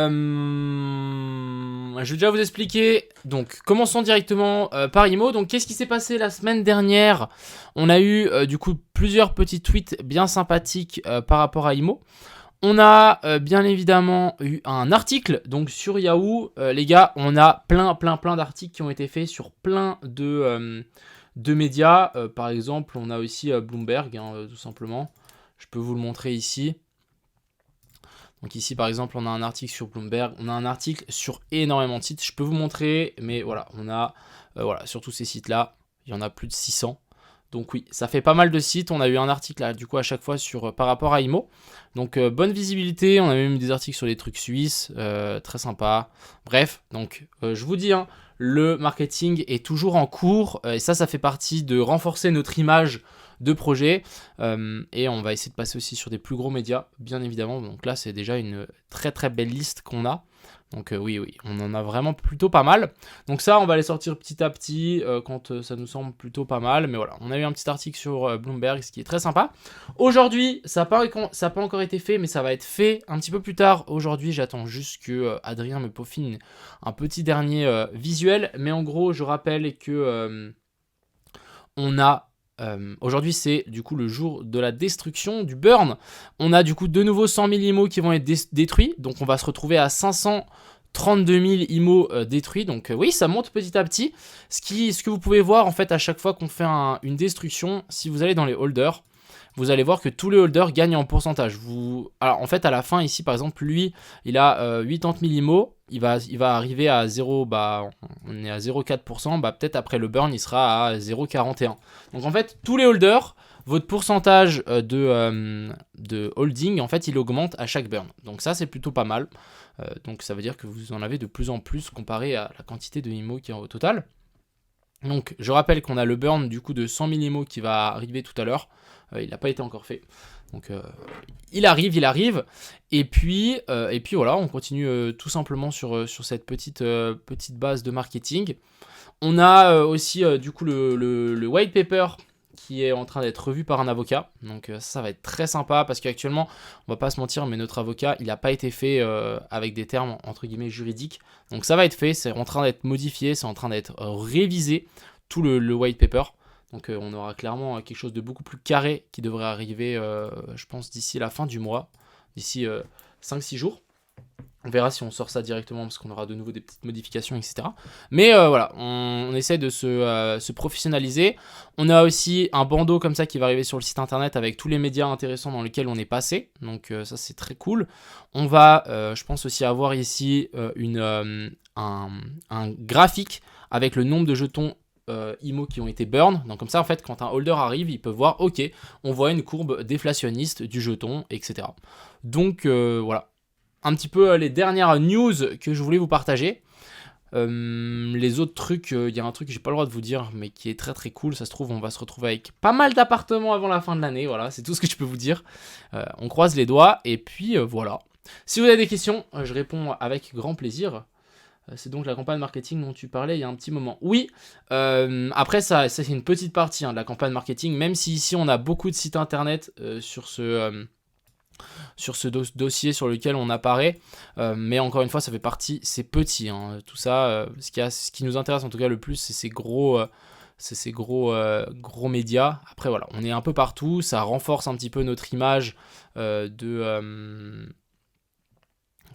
Je vais déjà vous expliquer. Donc, commençons directement par IMO. Donc, qu'est-ce qui s'est passé la semaine dernière? On a eu du coup plusieurs petits tweets bien sympathiques par rapport à IMO. On a bien évidemment eu un article donc sur Yahoo. Les gars, on a plein d'articles qui ont été faits sur plein de médias. Par exemple, on a aussi Bloomberg, hein, tout simplement. Je peux vous le montrer ici. Donc ici, par exemple, on a un article sur Bloomberg. On a un article sur énormément de sites. Je peux vous montrer, mais voilà, on a voilà, sur tous ces sites-là, il y en a plus de 600. Donc oui, ça fait pas mal de sites. On a eu un article là, du coup, à chaque fois sur par rapport à IMO. Donc bonne visibilité. On a même des articles sur des trucs suisses, très sympa. Bref, donc je vous dis, hein, le marketing est toujours en cours. Et ça fait partie de renforcer notre image de projet. Et on va essayer de passer aussi sur des plus gros médias, bien évidemment. Donc là, c'est déjà une très belle liste qu'on a. Donc oui, on en a vraiment plutôt pas mal. Donc ça, on va les sortir petit à petit quand ça nous semble plutôt pas mal. Mais voilà, on a eu un petit article sur Bloomberg, ce qui est très sympa. Aujourd'hui, ça n'a pas encore été fait, mais ça va être fait un petit peu plus tard. Aujourd'hui, j'attends juste que Adrien me peaufine un petit dernier visuel. Mais en gros, je rappelle que on a... aujourd'hui c'est du coup le jour de la destruction du burn. On a du coup de nouveau 100 000 IMO qui vont être détruits. Donc on va se retrouver à 532 000 IMO détruits. Donc oui, ça monte petit à petit. Ce que vous pouvez voir en fait à chaque fois qu'on fait une destruction, si vous allez dans les holders, vous allez voir que tous les holders gagnent en pourcentage. Alors en fait à la fin ici par exemple lui il a 80 000 IMO, il va arriver à 0, bah on est à 0,4%, bah peut-être après le burn il sera à 0,41. Donc en fait tous les holders, votre pourcentage de holding en fait il augmente à chaque burn. Donc ça c'est plutôt pas mal. Donc ça veut dire que vous en avez de plus en plus comparé à la quantité de IMO qui est au total. Donc je rappelle qu'on a le burn du coup de 100 000 IMO qui va arriver tout à l'heure. Il n'a pas été encore fait. Donc il arrive. Et puis voilà, on continue tout simplement sur cette petite base de marketing. On a aussi du coup le white paper qui est en train d'être revu par un avocat. Donc ça va être très sympa parce qu'actuellement, on va pas se mentir, mais notre avocat, il n'a pas été fait avec des termes entre guillemets juridiques. Donc ça va être fait, c'est en train d'être modifié, c'est en train d'être révisé, tout le white paper. Donc on aura clairement quelque chose de beaucoup plus carré qui devrait arriver, je pense, d'ici la fin du mois, d'ici 5-6 jours. On verra si on sort ça directement parce qu'on aura de nouveau des petites modifications, etc. Mais voilà, on essaie de se professionnaliser. On a aussi un bandeau comme ça qui va arriver sur le site internet avec tous les médias intéressants dans lesquels on est passé. Donc ça c'est très cool. On va, je pense aussi avoir ici un graphique avec le nombre de jetons IMO qui ont été burn. Donc comme ça en fait quand un holder arrive il peut voir ok on voit une courbe déflationniste du jeton, etc. Donc voilà un petit peu les dernières news que je voulais vous partager. Les autres trucs, il y a un truc que j'ai pas le droit de vous dire mais qui est très cool. Ça se trouve on va se retrouver avec pas mal d'appartements avant la fin de l'année. Voilà, c'est tout ce que je peux vous dire. On croise les doigts et puis voilà. Si vous avez des questions, je réponds avec grand plaisir. C'est donc la campagne marketing dont tu parlais il y a un petit moment. Oui, après ça c'est une petite partie de la campagne marketing, même si ici on a beaucoup de sites internet sur ce dossier sur lequel on apparaît. Mais encore une fois, ça fait partie, c'est petit. Hein, tout ça, ce qui nous intéresse en tout cas le plus, c'est ces gros médias. Après voilà, on est un peu partout, ça renforce un petit peu notre image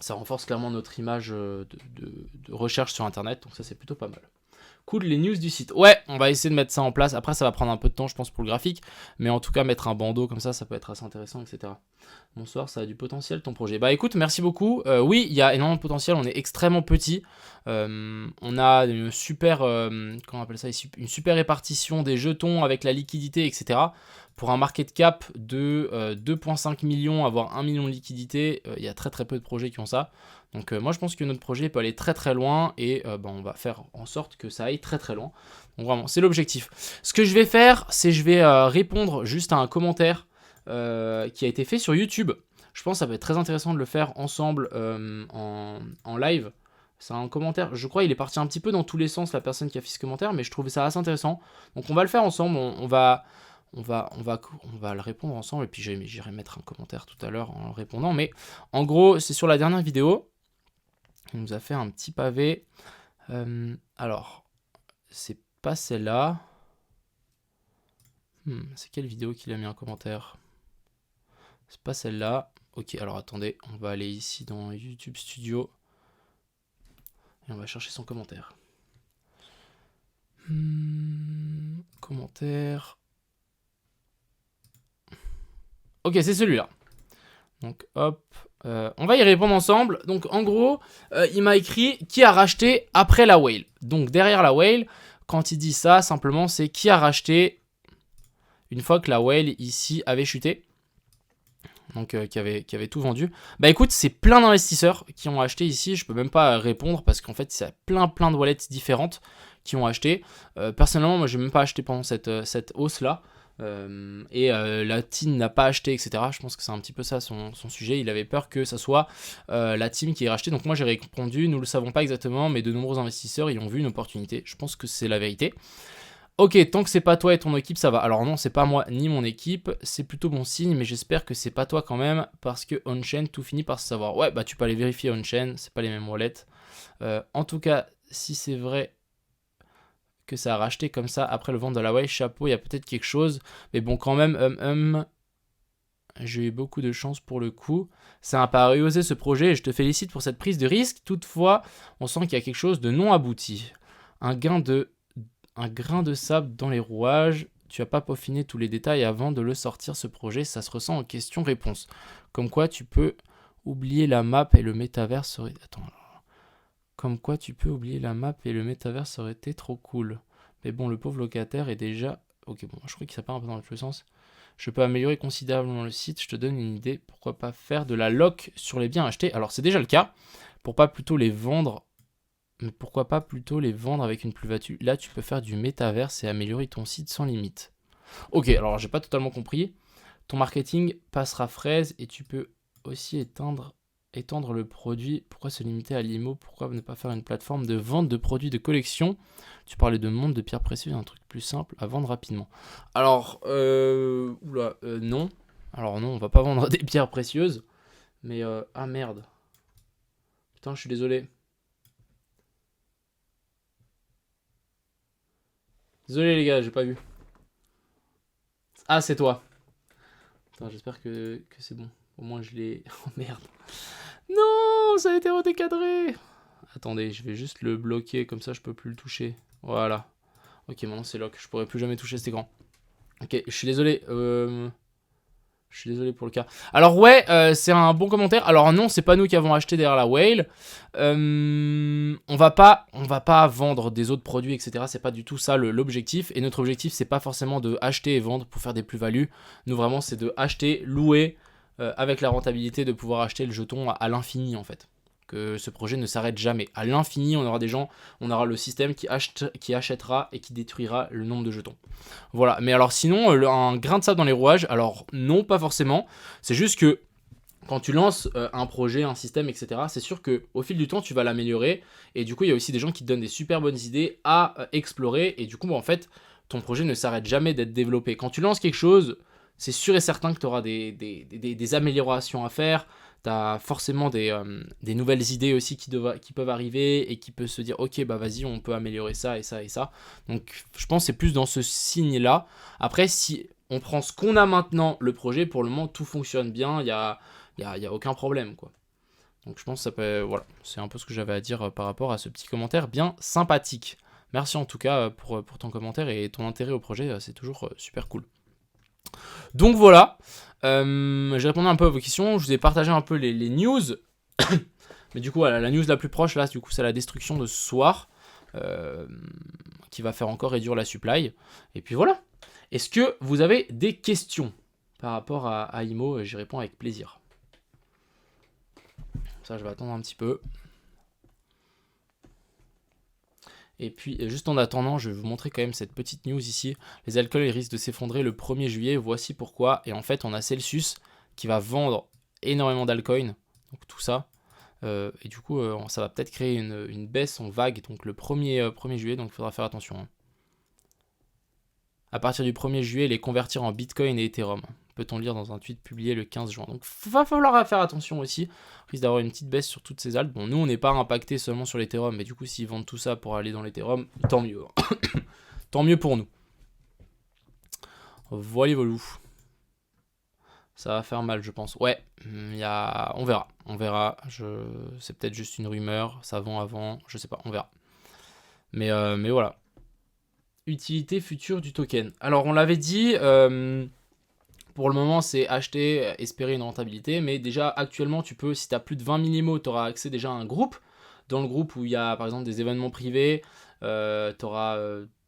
ça renforce clairement notre image de recherche sur internet, donc ça c'est plutôt pas mal. Cool, les news du site. Ouais, on va essayer de mettre ça en place. Après, ça va prendre un peu de temps, je pense, pour le graphique. Mais en tout cas, mettre un bandeau comme ça peut être assez intéressant, etc. Bonsoir, ça a du potentiel ton projet. Bah écoute, merci beaucoup. Oui, il y a énormément de potentiel, on est extrêmement petit. On a une super, comment on appelle ça, une super répartition des jetons avec la liquidité, etc. Pour un market cap de 2,5 millions, avoir 1 million de liquidité, il y a très peu de projets qui ont ça. Donc moi je pense que notre projet peut aller très loin et on va faire en sorte que ça aille très loin. Donc vraiment, c'est l'objectif. Ce que je vais faire, c'est je vais répondre juste à un commentaire qui a été fait sur YouTube. Je pense que ça va être très intéressant de le faire ensemble en live. C'est un commentaire, je crois il est parti un petit peu dans tous les sens la personne qui a fait ce commentaire, mais je trouvais ça assez intéressant. Donc on va le faire ensemble, on va le répondre ensemble et puis j'irai mettre un commentaire tout à l'heure en répondant. Mais en gros, c'est sur la dernière vidéo. Il nous a fait un petit pavé. Alors, c'est pas celle-là. C'est quelle vidéo qu'il a mis en commentaire? C'est pas celle-là. Ok, alors attendez, on va aller ici dans YouTube Studio. Et on va chercher son commentaire. Commentaire. Ok, c'est celui-là. Donc hop, on va y répondre ensemble. Donc en gros, il m'a écrit qui a racheté après la whale. Donc derrière la whale, quand il dit ça, simplement c'est qui a racheté une fois que la whale ici avait chuté. Donc qui avait tout vendu. Bah écoute, c'est plein d'investisseurs qui ont acheté ici. Je peux même pas répondre parce qu'en fait, c'est plein de wallets différentes qui ont acheté. Personnellement, moi, j'ai même pas acheté pendant cette hausse-là. La team n'a pas acheté, etc. Je pense que c'est un petit peu ça son sujet. Il avait peur que ça soit la team qui ait racheté. Donc moi, j'ai répondu, nous le savons pas exactement, mais de nombreux investisseurs y ont vu une opportunité. Je pense que c'est la vérité. Ok, tant que c'est pas toi et ton équipe, ça va. Alors non, c'est pas moi ni mon équipe, c'est plutôt bon signe, mais j'espère que c'est pas toi quand même, parce que on-chain, tout finit par se savoir. Ouais, bah tu peux aller vérifier on-chain, c'est pas les mêmes wallets. En tout cas, si c'est vrai que ça a racheté comme ça après le vente de la whale, chapeau, il y a peut-être quelque chose. Mais bon, quand même, j'ai eu beaucoup de chance pour le coup. Ça a paru osé ce projet et je te félicite pour cette prise de risque. Toutefois, on sent qu'il y a quelque chose de non abouti. Un grain de sable dans les rouages. Tu n'as pas peaufiné tous les détails avant de le sortir, ce projet. Ça se ressent en question-réponse. Comme quoi, tu peux oublier la map et le métavers serait... Attends. Comme quoi, tu peux oublier la map et le métavers aurait été trop cool. Mais bon, le pauvre locataire est déjà... Ok, bon, je crois que ça part un peu dans le sens. Je peux améliorer considérablement le site. Je te donne une idée. Pourquoi pas faire de la loc sur les biens achetés? Alors, c'est déjà le cas. Pourquoi pas plutôt les vendre avec une plus-value? Là, tu peux faire du métaverse et améliorer ton site sans limite. Ok, alors j'ai pas totalement compris. Ton marketing passera fraise et tu peux aussi étendre le produit. Pourquoi se limiter à l'IMO? Pourquoi ne pas faire une plateforme de vente de produits de collection? Tu parlais de monde de pierres précieuses, un truc plus simple à vendre rapidement. Alors, non. Alors non, on va pas vendre des pierres précieuses. Mais, ah merde. Putain, je suis désolé. Désolé les gars, j'ai pas vu. Ah, c'est toi. Attends, j'espère que c'est bon. Au moins je l'ai... Oh merde. Non, ça a été redécadré. Attendez, je vais juste le bloquer, comme ça je peux plus le toucher. Voilà. Ok, maintenant c'est lock, je pourrais plus jamais toucher cet écran. Ok, je suis désolé. Je suis désolé pour le cas. Alors ouais, c'est un bon commentaire. Alors non, c'est pas nous qui avons acheté derrière la whale. On va pas vendre des autres produits, etc. C'est pas du tout ça l'objectif. Et notre objectif, c'est pas forcément de acheter et vendre pour faire des plus-values. Nous vraiment, c'est de acheter, louer, avec la rentabilité de pouvoir acheter le jeton à l'infini en fait. Que ce projet ne s'arrête jamais. À l'infini, on aura des gens, on aura le système qui achètera et qui détruira le nombre de jetons. Voilà, mais alors sinon, un grain de sable dans les rouages, alors non, pas forcément. C'est juste que quand tu lances un projet, un système, etc., c'est sûr qu'au fil du temps, tu vas l'améliorer. Et du coup, il y a aussi des gens qui te donnent des super bonnes idées à explorer. Et du coup, en fait, ton projet ne s'arrête jamais d'être développé. Quand tu lances quelque chose, c'est sûr et certain que tu auras des améliorations à faire. Tu as forcément des nouvelles idées aussi qui peuvent arriver et qui peuvent se dire ok, bah vas-y, on peut améliorer ça et ça et ça. Donc je pense que c'est plus dans ce signe-là. Après, si on prend ce qu'on a maintenant, le projet, pour le moment, tout fonctionne bien, il y a aucun problème, quoi. Donc je pense que ça peut... Voilà, c'est un peu ce que j'avais à dire par rapport à ce petit commentaire bien sympathique. Merci en tout cas pour ton commentaire et ton intérêt au projet, c'est toujours super cool. Donc voilà, j'ai répondu un peu à vos questions, je vous ai partagé un peu les news. Mais du coup, voilà, la news la plus proche, là, du coup, c'est la destruction de ce soir, qui va faire encore réduire la supply. Et puis voilà. Est-ce que vous avez des questions par rapport à IMO? J'y réponds avec plaisir. Ça, je vais attendre un petit peu. Et puis, juste en attendant, je vais vous montrer quand même cette petite news ici. Les alcools risquent de s'effondrer le 1er juillet. Voici pourquoi. Et en fait, on a Celsius qui va vendre énormément d'alcoins. Donc tout ça. Et du coup, ça va peut-être créer une baisse en vague. Donc le 1er juillet. Donc il faudra faire attention. À partir du 1er juillet, les convertir en Bitcoin et Ethereum. peut-on lire dans un tweet publié le 15 juin. Donc va falloir faire attention aussi, on risque d'avoir une petite baisse sur toutes ces altes. Bon, nous on n'est pas impacté seulement sur l'Ethereum, mais du coup s'ils vendent tout ça pour aller dans l'Ethereum, tant mieux. Tant mieux pour nous. Voilà. Ça va faire mal, je pense. Ouais, on verra. On verra. C'est peut-être juste une rumeur. Ça vend avant. Je sais pas. On verra. Mais voilà. Utilité future du token. Alors, on l'avait dit. Pour le moment, c'est acheter, espérer une rentabilité. Mais déjà, actuellement, tu peux, si tu as plus de 20 000 IMO, tu auras accès déjà à un groupe. Dans le groupe où il y a, par exemple, des événements privés. Tu auras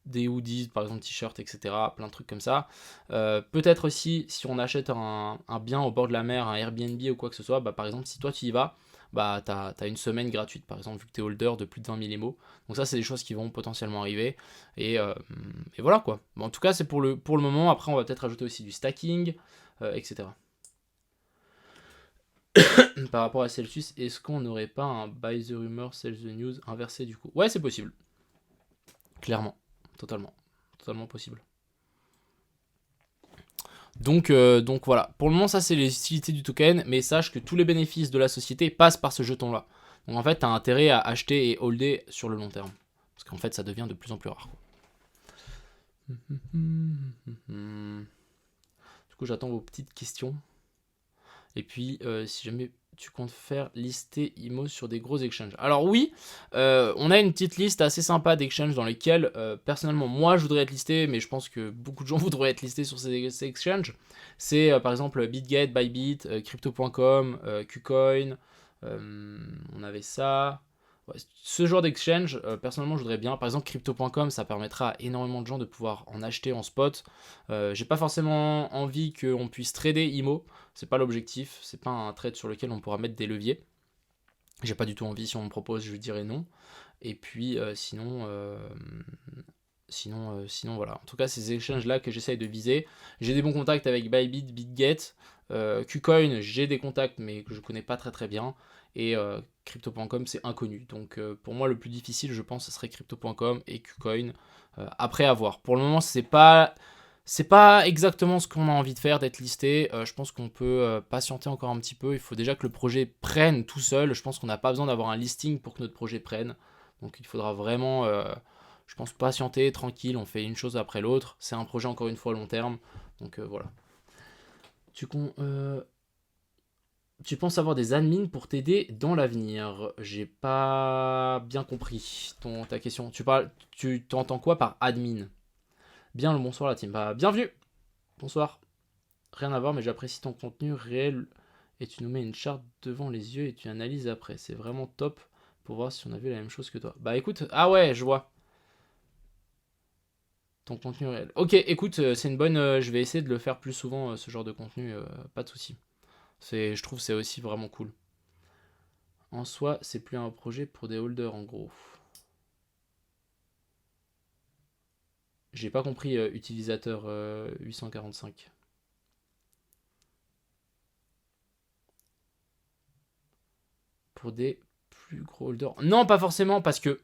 des hoodies, par exemple t-shirts, etc. Plein de trucs comme ça. Peut-être aussi, si on achète un bien au bord de la mer, un Airbnb ou quoi que ce soit, bah, par exemple, si toi tu y vas, bah, tu as une semaine gratuite, par exemple, vu que tu es holder de plus de 20 000 IMO. Donc ça, c'est des choses qui vont potentiellement arriver. Et voilà quoi. Bon, en tout cas, c'est pour le moment. Après, on va peut-être ajouter aussi du stacking, etc. Par rapport à Celsius, est-ce qu'on n'aurait pas un buy the rumor, sell the news inversé du coup? Ouais, c'est possible. Clairement. Totalement possible. Donc voilà, pour le moment ça c'est les utilités du token, mais sache que tous les bénéfices de la société passent par ce jeton là. Donc en fait tu as intérêt à acheter et holder sur le long terme, parce qu'en fait ça devient de plus en plus rare. Du coup j'attends vos petites questions. Et puis si jamais tu comptes faire lister IMO sur des gros exchanges. Alors oui, on a une petite liste assez sympa d'exchanges dans lesquels, personnellement, moi je voudrais être listé, mais je pense que beaucoup de gens voudraient être listés sur ces exchanges. C'est par exemple BitGet, Bybit, Crypto.com, KuCoin, on avait ça. Ouais, ce genre d'exchange, personnellement, je voudrais bien. Par exemple, Crypto.com, ça permettra à énormément de gens de pouvoir en acheter en spot. J'ai pas forcément envie qu'on puisse trader IMO. C'est pas l'objectif. C'est pas un trade sur lequel on pourra mettre des leviers. J'ai pas du tout envie. Si on me propose, je dirais non. Et puis, sinon, voilà. En tout cas, ces exchanges-là que j'essaye de viser. J'ai des bons contacts avec Bybit, BitGet. KuCoin, j'ai des contacts, mais que je connais pas très bien. Et Crypto.com, c'est inconnu. Donc pour moi, le plus difficile, je pense, ce serait Crypto.com et KuCoin. Après, à voir. Pour le moment, c'est pas exactement ce qu'on a envie de faire, d'être listé. Je pense qu'on peut patienter encore un petit peu. Il faut déjà que le projet prenne tout seul. Je pense qu'on n'a pas besoin d'avoir un listing pour que notre projet prenne. Donc il faudra vraiment, je pense, patienter, tranquille. On fait une chose après l'autre. C'est un projet, encore une fois, à long terme. Donc voilà. Tu penses avoir des admins pour t'aider dans l'avenir? J'ai pas bien compris ta question. Tu t'entends quoi par admin? Bien le bonsoir la team. Bah, bienvenue. Bonsoir. Rien à voir, mais j'apprécie ton contenu réel et tu nous mets une charte devant les yeux et tu analyses après. C'est vraiment top pour voir si on a vu la même chose que toi. Bah écoute, ah ouais, je vois. Ton contenu réel. Ok, écoute, c'est une bonne. Je vais essayer de le faire plus souvent, ce genre de contenu, pas de souci. Je trouve que c'est aussi vraiment cool. En soi, c'est plus un projet pour des holders en gros. J'ai pas compris utilisateur 845. Pour des plus gros holders. Non, pas forcément, parce que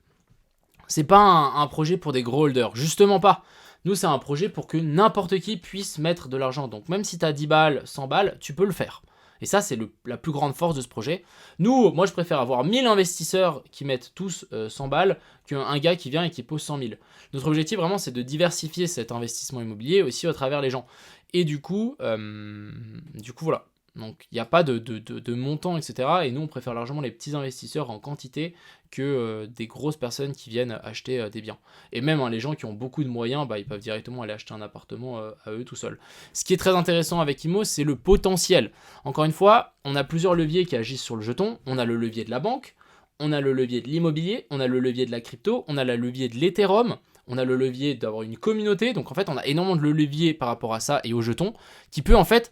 c'est pas un projet pour des gros holders. Justement pas. Nous, c'est un projet pour que n'importe qui puisse mettre de l'argent. Donc même si tu as 10 balles, 100 balles, tu peux le faire. Et ça, c'est la plus grande force de ce projet. Nous, moi, je préfère avoir 1000 investisseurs qui mettent tous 100 balles qu'un gars qui vient et qui pose 100 000. Notre objectif, vraiment, c'est de diversifier cet investissement immobilier aussi au travers les gens. Et du coup voilà. Donc, il n'y a pas de montant, etc. Et nous, on préfère largement les petits investisseurs en quantité que des grosses personnes qui viennent acheter des biens. Et même les gens qui ont beaucoup de moyens, bah, ils peuvent directement aller acheter un appartement à eux tout seuls. Ce qui est très intéressant avec IMO, c'est le potentiel. Encore une fois, on a plusieurs leviers qui agissent sur le jeton. On a le levier de la banque, on a le levier de l'immobilier, on a le levier de la crypto, on a le levier de l'Ethereum, on a le levier d'avoir une communauté. Donc en fait, on a énormément de leviers par rapport à ça et au jeton, qui peut en fait,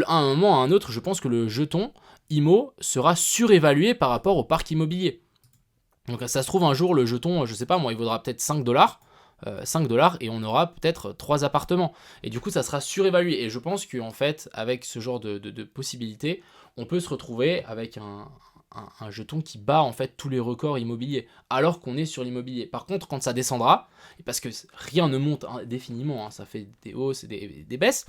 à un moment ou à un autre, je pense que le jeton IMO sera surévalué par rapport au parc immobilier. Donc ça se trouve un jour le jeton, je sais pas moi, il vaudra peut-être 5 dollars. 5 dollars et on aura peut-être 3 appartements. Et du coup, ça sera surévalué. Et je pense qu'en fait, avec ce genre de possibilités, on peut se retrouver avec un jeton qui bat en fait tous les records immobiliers, alors qu'on est sur l'immobilier. Par contre, quand ça descendra, et parce que rien ne monte indéfiniment, ça fait des hausses et des baisses,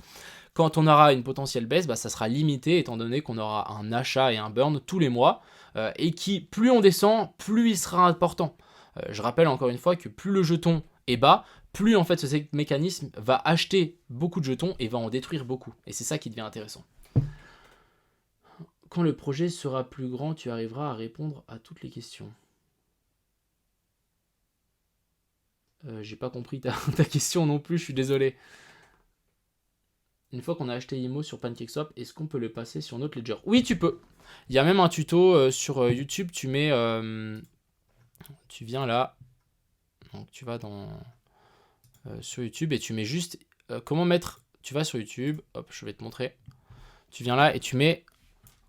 Quand on aura une potentielle baisse, bah, ça sera limité étant donné qu'on aura un achat et un burn tous les mois et qui, plus on descend, plus il sera important. Je rappelle encore une fois que plus le jeton est bas, plus en fait ce mécanisme va acheter beaucoup de jetons et va en détruire beaucoup. Et c'est ça qui devient intéressant. Quand le projet sera plus grand, tu arriveras à répondre à toutes les questions. J'ai pas compris ta question non plus, je suis désolé. Une fois qu'on a acheté IMO sur PancakeSwap, est-ce qu'on peut le passer sur notre ledger? Oui, tu peux. Il y a même un tuto sur YouTube, tu mets... tu viens là, donc tu vas sur YouTube et tu mets juste comment mettre... Tu vas sur YouTube, hop, je vais te montrer. Tu viens là et tu mets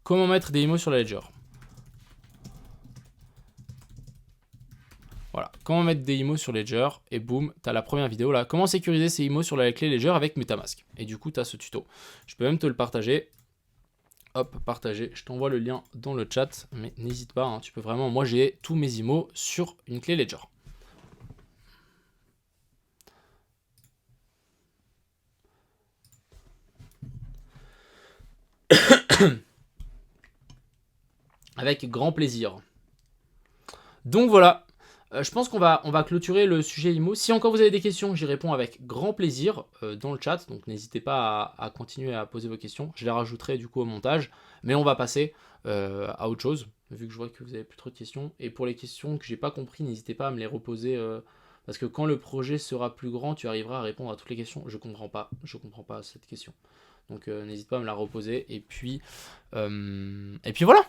comment mettre des IMO sur la ledger. Voilà, comment mettre des IMO sur Ledger, et boum, tu as la première vidéo là. Comment sécuriser ces IMO sur la clé Ledger avec MetaMask. Et du coup, tu as ce tuto. Je peux même te le partager. Hop, partager. Je t'envoie le lien dans le chat, mais n'hésite pas, hein, tu peux vraiment... Moi, j'ai tous mes IMO sur une clé Ledger. Avec grand plaisir. Donc voilà. Je pense qu'on va clôturer le sujet IMO. Si encore vous avez des questions, j'y réponds avec grand plaisir dans le chat. Donc n'hésitez pas à continuer à poser vos questions. Je les rajouterai du coup au montage. Mais on va passer à autre chose, vu que je vois que vous avez plus trop de questions. Et pour les questions que j'ai pas compris, n'hésitez pas à me les reposer. Parce que quand le projet sera plus grand, tu arriveras à répondre à toutes les questions. Je comprends pas cette question. Donc n'hésite pas à me la reposer. Et puis voilà.